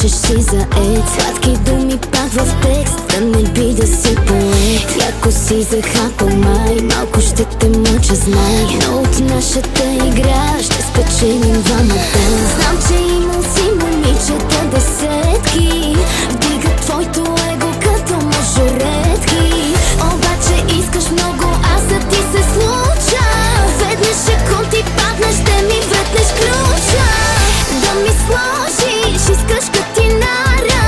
плачеш си за ед. Сладки думи пак в текст, да не би да си поет. Яко си захапал май, малко ще те мъча знай. Но от нашата игра ще спечелим двамата. Знам, че имал си момичета десетки, вдига твоето его като мъжередки. Обаче искаш много, аз да ти се случа. Веднъж секунд ти паднеш, ще ми въртнеш ключа. Да ми сложиш, искаш катинара.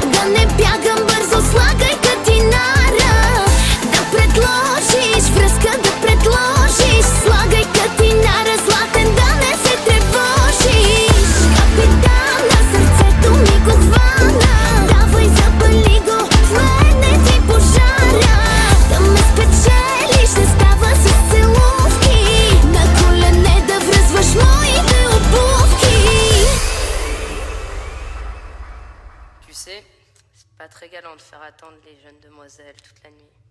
Да не бягам бързо, слагай катинара. Да предложиш връзка, да предложиш. Слагай катинара, златен, да не се тревожиш. Капитан на сърцето ми го хвана. Давай, запали го, хване ти пожара. Да ме спечелиш, не става с целувки. На колене да връзваш моите обувки. Tu sais, c'est pas très galant de faire attendre les jeunes demoiselles toute la nuit.